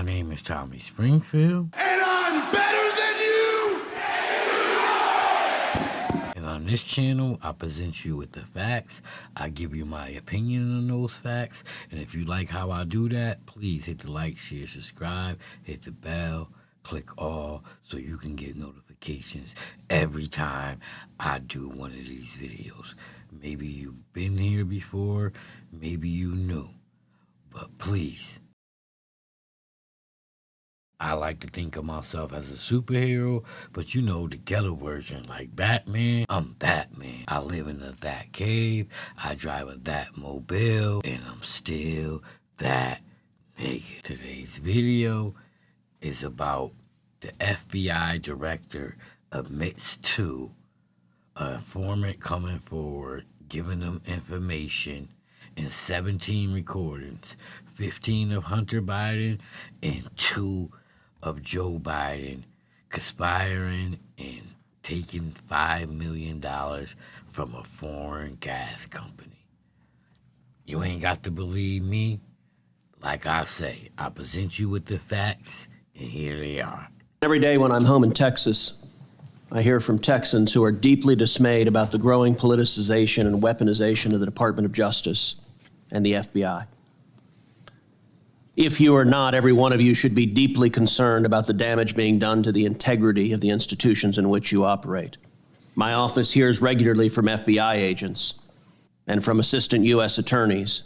My name is Tommy Springfield. And I'm better than you! And on this channel, I present you with the facts. I give you my opinion on those facts. And if you like how I do that, please hit the like, share, subscribe, hit the bell, click all so you can get notifications every time I do one of these videos. Maybe you've been here before, maybe you knew, but please. I like to think of myself as a superhero, but you know, the ghetto version, like Batman. I'm that man. I live in a that cave, I drive a that mobile, and I'm still that nigga. Today's video is about the FBI director admits to an informant coming forward, giving them information in 17 recordings, 15 of Hunter Biden and 2 of Joe Biden conspiring and taking $5 million from a foreign gas company. You ain't got to believe me. Like I say, I present you with the facts, and here they are. Every day when I'm home in Texas, I hear from Texans who are deeply dismayed about the growing politicization and weaponization of the Department of Justice and the FBI. If you are not, every one of you should be deeply concerned about the damage being done to the integrity of the institutions in which you operate. My office hears regularly from FBI agents and from assistant U.S. attorneys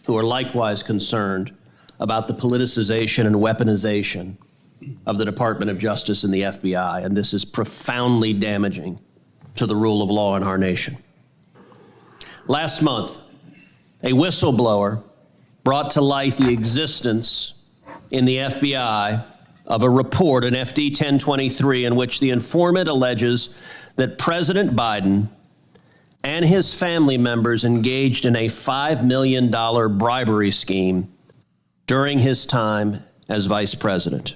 who are likewise concerned about the politicization and weaponization of the Department of Justice and the FBI, and this is profoundly damaging to the rule of law in our nation. Last month, a whistleblower brought to light the existence in the FBI of a report, an FD 1023, in which the informant alleges that President Biden and his family members engaged in a $5 million bribery scheme during his time as vice president.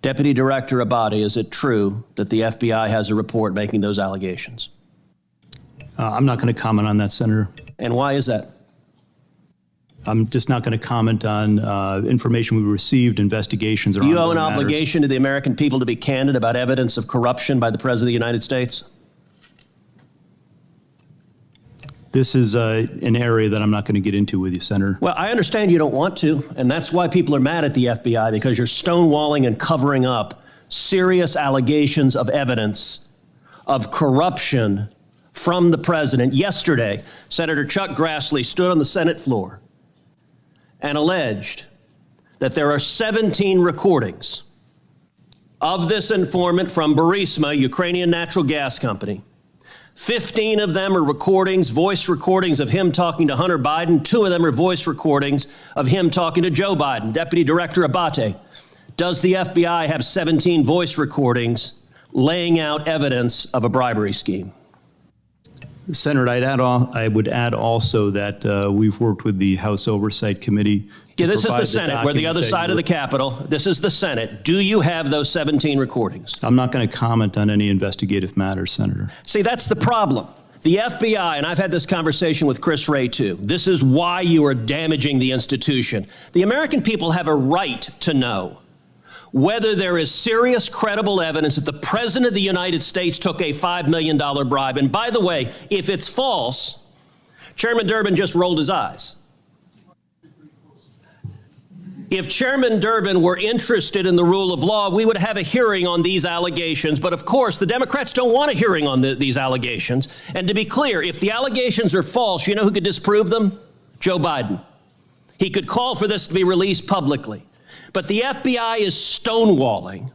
Deputy Director Abate, is it true that the FBI has a report making those allegations? I'm not going to comment on that, Senator. And why is that? I'm just not going to comment on information we received, investigations, or Do you owe an ongoing matters. obligation to the American people to be candid about evidence of corruption by the President of the United States? This is an area that I'm not going to get into with you, Senator. Well, I understand you don't want to, and that's why people are mad at the FBI, because you're stonewalling and covering up serious allegations of evidence of corruption from the president. Yesterday, Senator Chuck Grassley stood on the Senate floor and alleged that there are 17 recordings of this informant from Burisma, Ukrainian natural gas company. 15 of them are recordings, voice recordings of him talking to Hunter Biden. 2 of them are voice recordings of him talking to Joe Biden. Deputy Director Abate, does the FBI have 17 voice recordings laying out evidence of a bribery scheme? Senator, I would add also that we've worked with the House Oversight Committee. Yeah, this is the Senate. We're the other side of the Capitol. This is the Senate. Do you have those 17 recordings? I'm not going to comment on any investigative matters, Senator. See, that's the problem. The FBI, and I've had this conversation with Chris Wray too, this is why you are damaging the institution. The American people have a right to know whether there is serious, credible evidence that the President of the United States took a $5 million bribe. And by the way, if it's false, Chairman Durbin just rolled his eyes. If Chairman Durbin were interested in the rule of law, we would have a hearing on these allegations. But of course, the Democrats don't want a hearing on these allegations. And to be clear, if the allegations are false, you know who could disprove them? Joe Biden. He could call for this to be released publicly. But the FBI is stonewalling.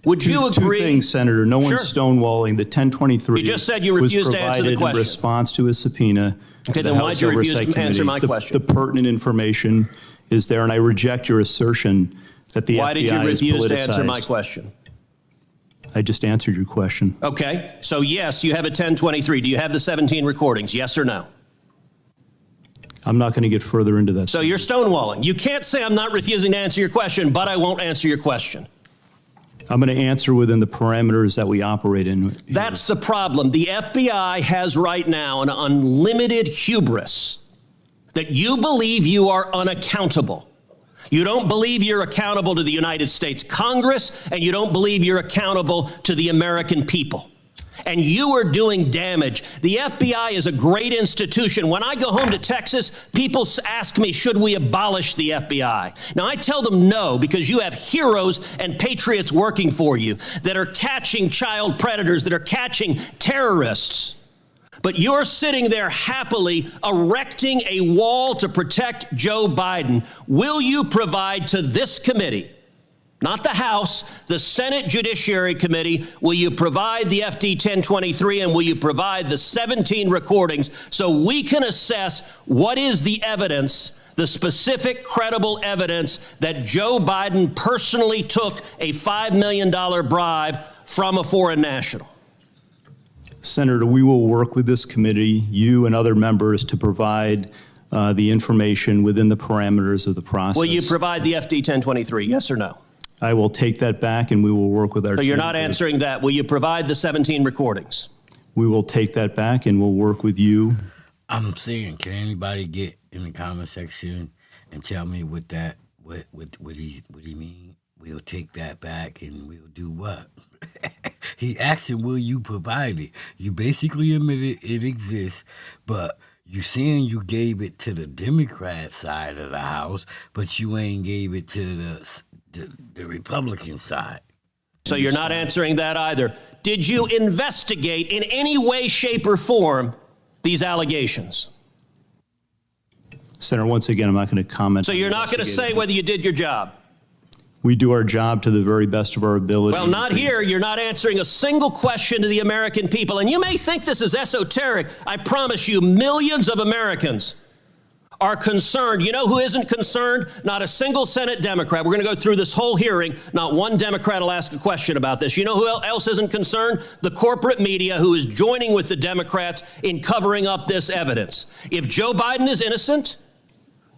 Would you agree? 2 things, Senator. No one's stonewalling. The 1023 You just said you refused to answer the was provided question. in response to a subpoena. Okay, then why'd you refuse to answer my question? The pertinent information is there, and I reject your assertion that the Why FBI did you is refuse to politicized. answer my question? I just answered your question. Okay, so yes, you have a 1023. Do you have the 17 recordings, yes or no? I'm not going to get further into that. So you're stonewalling. You can't say I'm not refusing to answer your question, but I won't answer your question. I'm going to answer within the parameters that we operate in. That's the problem. The FBI has right now an unlimited hubris that you believe you are unaccountable. You don't believe you're accountable to the United States Congress, and you don't believe you're accountable to the American people. And you are doing damage. The FBI is a great institution. When I go home to Texas, people ask me, should we abolish the FBI? Now, I tell them no, because you have heroes and patriots working for you that are catching child predators, that are catching terrorists. But you're sitting there happily erecting a wall to protect Joe Biden. Will you provide to this committee, not the House, the Senate Judiciary Committee, will you provide the FD 1023 and will you provide the 17 recordings so we can assess what is the evidence, the specific credible evidence that Joe Biden personally took a $5 million bribe from a foreign national? Senator, we will work with this committee, you and other members, to provide the information within the parameters of the process. Will you provide the FD 1023, yes or no? I will take that back and we will work with our So team. you're not answering that. Will you provide the 17 recordings? We will take that back and we'll work with you. I'm saying, can anybody get in the comment section and tell me what he mean? We'll take that back and we'll do what? He's asking, will you provide it? You basically admitted it exists, but you saying you gave it to the Democrat side of the House, but you ain't gave it to the Republican side. So you're not answering that either. Did you investigate in any way, shape, or form these allegations? Senator, once again, I'm not going to comment. So you're not going to say whether you did your job? We do our job to the very best of our ability. Well, not here. You're not answering a single question to the American people. And you may think this is esoteric. I promise you, millions of Americans are concerned. You know who isn't concerned? Not a single Senate Democrat. We're going to go through this whole hearing. Not one Democrat will ask a question about this. You know who else isn't concerned? The corporate media, who is joining with the Democrats in covering up this evidence. If Joe Biden is innocent,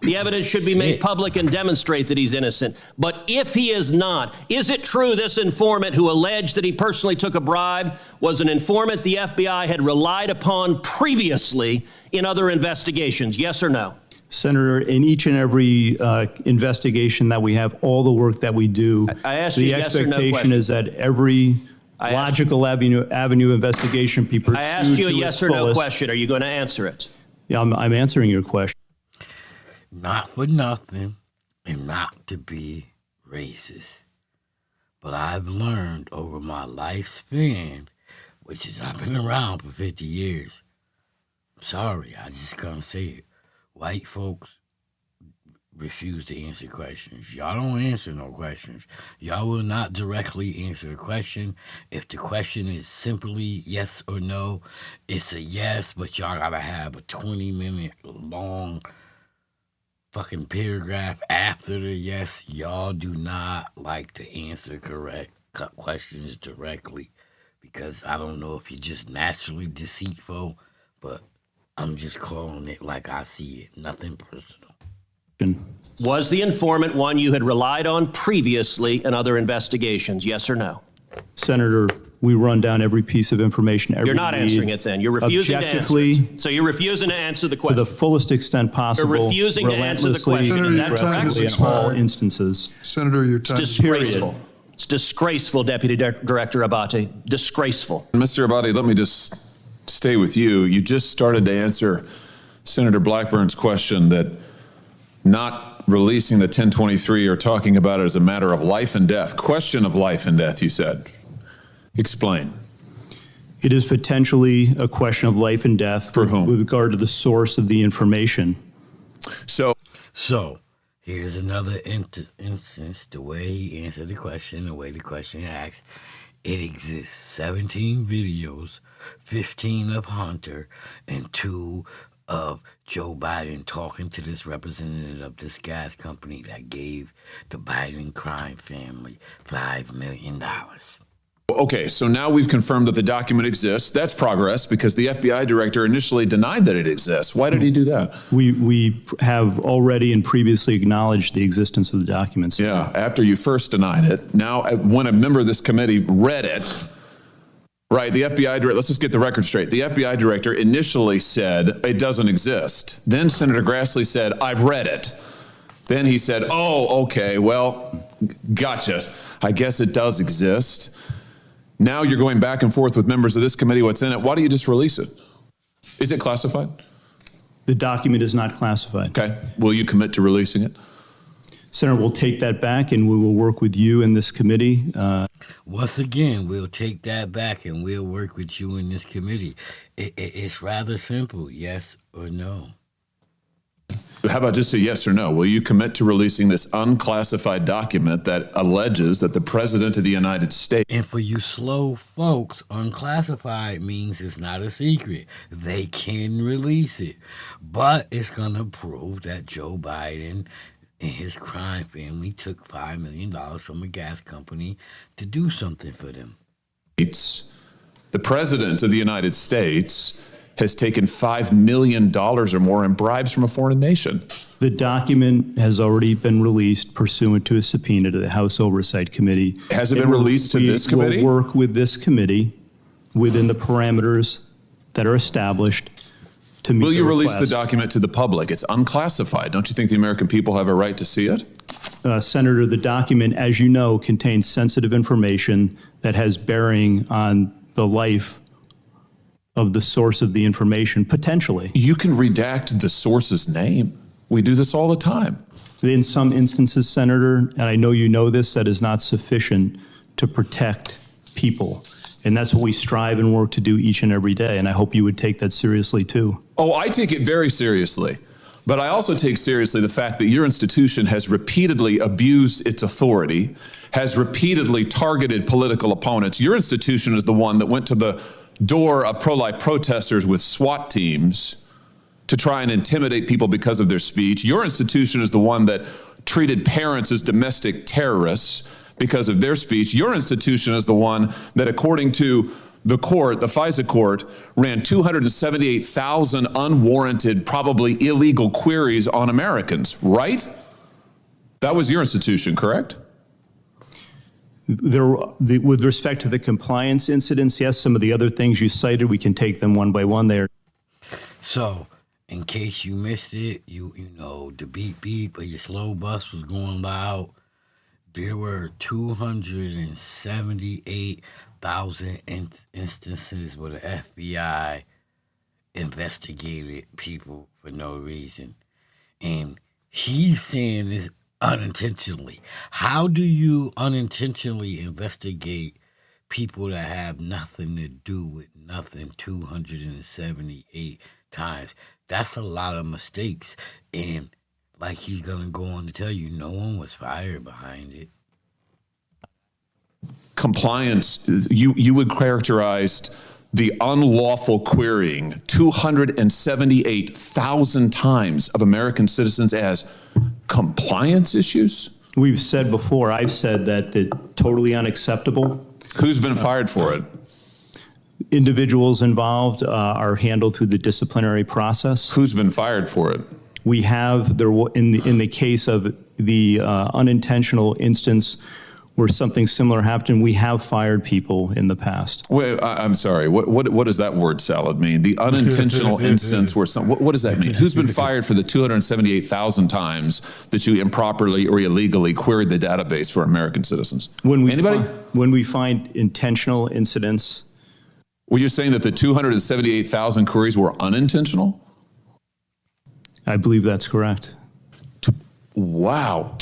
the evidence should be made public and demonstrate that he's innocent. But if he is not, is it true this informant who alleged that he personally took a bribe was an informant the FBI had relied upon previously in other investigations? Yes or no? Senator, in each and every investigation that we have, all the work that we do, I asked you the yes or no expectation question. is that every logical avenue investigation be pursued. I asked you a to yes its or no fullest. question. Are you going to answer it? Yeah, I'm answering your question. Not for nothing and not to be racist, but I've learned over my lifespan, which is I've been around for 50 years. I'm sorry, I just can't say it. White folks refuse to answer questions. Y'all don't answer no questions. Y'all will not directly answer a question. If the question is simply yes or no, it's a yes, but y'all gotta have a 20-minute long fucking paragraph after the yes. Y'all do not like to answer correct questions directly because I don't know if you're just naturally deceitful, but I'm just calling it like I see it. Nothing personal. Was the informant one you had relied on previously in other investigations? Yes or no? Senator, we run down every piece of information. You're not answering it then. You're refusing to answer it. So you're refusing to answer the to question. the fullest extent possible. You're refusing to answer the relentlessly, question. Senator, your time aggressively has in all expired. instances. Senator, your It's time. disgraceful. It's disgraceful, Deputy Director Abate. Disgraceful. Mr. Abadi, let me just stay with you. You just started to answer Senator Blackburn's question that not releasing the 1023 or talking about it as a matter of life and death, question of life and death, you said. Explain. It is potentially a question of life and death For whom? with regard to the source of the information. So Here's another instance, the way he answered the question, the way the question asked. It exists 17 videos, 15 of Hunter and 2 of Joe Biden talking to this representative of this gas company that gave the Biden crime family $5 million. okay, so now we've confirmed that the document exists. That's progress because the FBI director initially denied that it exists. Why did he do that? We have already and previously acknowledged the existence of the documents. Yeah, after you first denied it. Now, when a member of this committee read it, Right, the FBI director, let's just get the record straight. The FBI director initially said it doesn't exist. Then Senator Grassley said, I've read it. Then he said, oh, okay, well, gotcha. I guess it does exist. Now you're going back and forth with members of this committee, what's in it. Why don't you just release it? Is it classified? The document is not classified. Okay, will you commit to releasing it? Senator, we'll take that back and we will work with you in this committee. Once again, we'll take that back and we'll work with you in this committee. It's rather simple, yes or no. How about just a yes or no? Will you commit to releasing this unclassified document that alleges that the President of the United States... And for you slow folks, unclassified means it's not a secret. They can release it. But it's going to prove that Joe Biden and his crime family took $5 million from a gas company to do something for them. The President of the United States has taken $5 million or more in bribes from a foreign nation. The document has already been released pursuant to a subpoena to the House Oversight Committee. Has it been released to this committee? We'll work with this committee within the parameters that are established to meet Will you the release the request. document to the public? It's unclassified. Don't you think the American people have a right to see it? Senator, the document, as you know, contains sensitive information that has bearing on the life of the source of the information, potentially. You can redact the source's name. We do this all the time. In some instances, Senator, and I know you know this, that is not sufficient to protect people. And that's what we strive and work to do each and every day. And I hope you would take that seriously, too. Oh, I take it very seriously. But I also take seriously the fact that your institution has repeatedly abused its authority, has repeatedly targeted political opponents. Your institution is the one that went to the door of pro-life protesters with SWAT teams to try and intimidate people because of their speech. Your institution is the one that treated parents as domestic terrorists because of their speech. Your institution is the one that, according to the court, the FISA court, ran 278,000 unwarranted, probably illegal queries on Americans, right? That was your institution, correct? With respect to the compliance incidents, yes, some of the other things you cited, we can take them one by one there. So, in case you missed it, you know, the beep beep or your slow bus was going loud. There were 278,000 instances where the FBI investigated people for no reason. And he's saying this unintentionally. How do you unintentionally investigate people that have nothing to do with nothing 278 times? That's a lot of mistakes. And like he's going to go on to tell you, no one was fired behind it. Compliance, you would characterize the unlawful querying 278,000 times of American citizens as compliance issues? We've said before, I've said that totally unacceptable. Who's been fired for it? Individuals involved are handled through the disciplinary process. Who's been fired for it? We have, in the case of the unintentional instance where something similar happened, we have fired people in the past. Wait, I'm sorry. What does that word salad mean? The unintentional instance where what does that mean? Who's been fired for the 278,000 times that you improperly or illegally queried the database for American citizens? Anybody? When we find intentional incidents. Were you saying that the 278,000 queries were unintentional? I believe that's correct. Wow.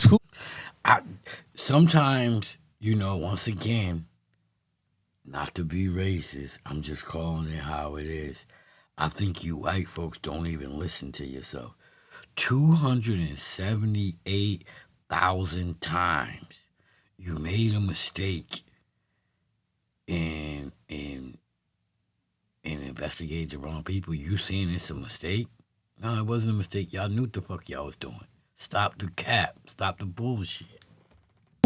Sometimes, you know, once again, not to be racist, I'm just calling it how it is. I think you white folks don't even listen to yourself. 278,000 times you made a mistake and investigated the wrong people. You saying it's a mistake? No, it wasn't a mistake. Y'all knew what the fuck y'all was doing. Stop the cap. Stop the bullshit.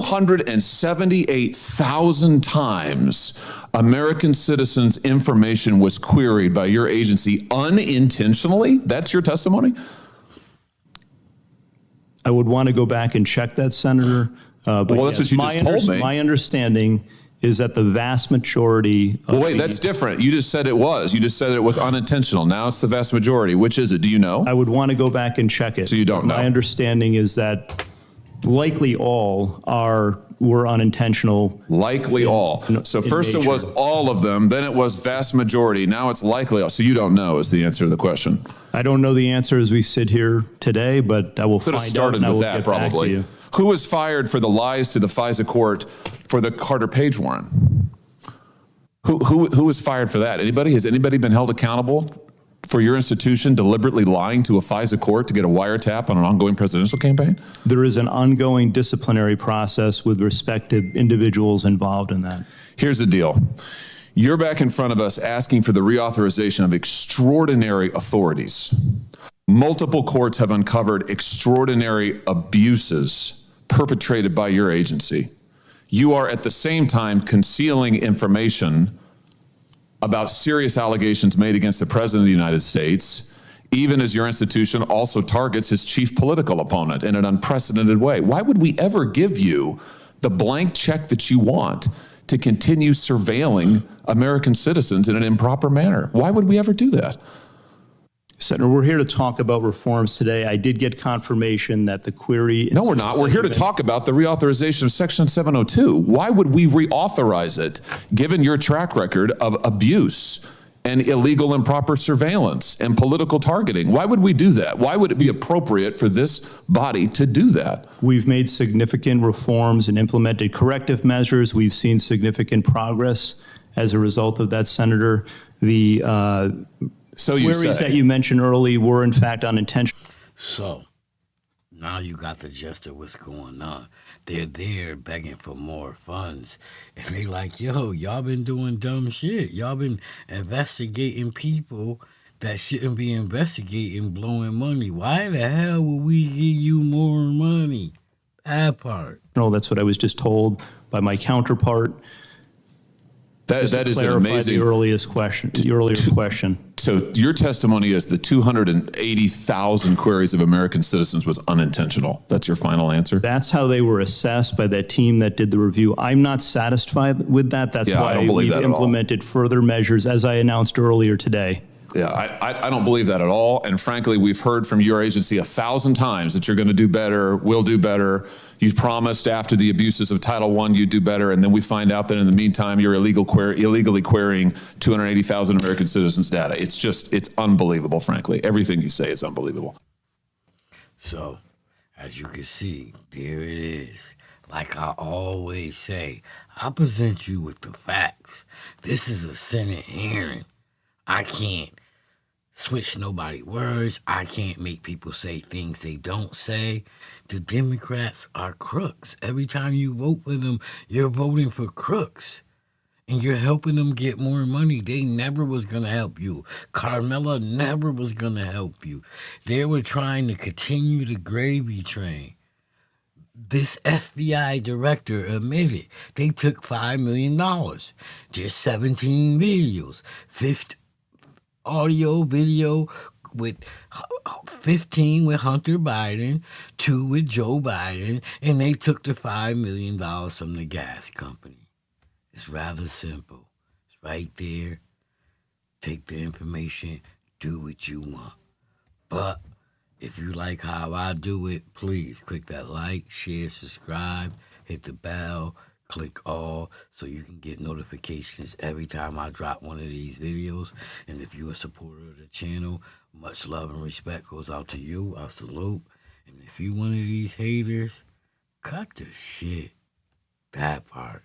278,000 times American citizens' information was queried by your agency unintentionally? That's your testimony? I would want to go back and check that, Senator. But well, that's what you just told me. My understanding is that the vast majority of Well, wait, that's different. You just said it was. You just said it was unintentional. Now it's the vast majority. Which is it? Do you know? I would want to go back and check it. So you don't know? My understanding is that likely all were unintentional. Likely all. So first it was all of them, then it was vast majority. Now it's likely all. So you don't know is the answer to the question. I don't know the answer as we sit here today, but I will Could have find out started and I with will that get back to probably. you. Who was fired for the lies to the FISA court for the Carter Page warrant? Who was fired for that? Anybody? Has anybody been held accountable for your institution deliberately lying to a FISA court to get a wiretap on an ongoing presidential campaign? There is an ongoing disciplinary process with respect to individuals involved in that. Here's the deal. You're back in front of us asking for the reauthorization of extraordinary authorities. Multiple courts have uncovered extraordinary abuses perpetrated by your agency. You are at the same time concealing information about serious allegations made against the President of the United States, even as your institution also targets his chief political opponent in an unprecedented way. Why would we ever give you the blank check that you want to continue surveilling American citizens in an improper manner? Why would we ever do that? Senator, we're here to talk about reforms today. I did get confirmation that the query... No, we're not. We're here to talk about the reauthorization of Section 702. Why would we reauthorize it, given your track record of abuse and illegal improper surveillance and political targeting? Why would we do that? Why would it be appropriate for this body to do that? We've made significant reforms and implemented corrective measures. We've seen significant progress as a result of that, Senator. The queries that you mentioned early were, in fact, unintentional. So, now you got the gist of what's going on. They're there begging for more funds. And they like, yo, y'all been doing dumb shit. Y'all been investigating people that shouldn't be investigating, blowing money. Why the hell would we give you more money? That part. No, that's what I was just told by my counterpart. That is an amazing... the earlier question. So your testimony is the 280,000 queries of American citizens was unintentional. That's your final answer? That's how they were assessed by that team that did the review. I'm not satisfied with that. That's why we've implemented further measures, as I announced earlier today. Yeah, I don't believe that at all. And frankly, we've heard from your agency 1,000 times that you're going to do better, will do better. You promised after the abuses of Title I you'd do better, and then we find out that in the meantime you're illegally querying 280,000 American citizens' data. It's unbelievable, frankly. Everything you say is unbelievable. So, as you can see, there it is. Like I always say, I present you with the facts. This is a Senate hearing. I can't switch nobody words. I can't make people say things they don't say. The Democrats are crooks. Every time you vote for them, you're voting for crooks. And you're helping them get more money. They never was going to help you. Carmela never was going to help you. They were trying to continue the gravy train. This FBI director admitted they took $5 million. There's 17 videos, 50 audio, video with 15 with Hunter Biden, 2 with Joe Biden, and they took the $5 million from the gas company. It's rather simple. It's right there. Take the information, do what you want. But if you like how I do it, please click that like, share, subscribe, hit the bell, click all so you can get notifications every time I drop one of these videos. And if you're a supporter of the channel, much love and respect goes out to you. I salute. And if you one of these haters, cut the shit. That part.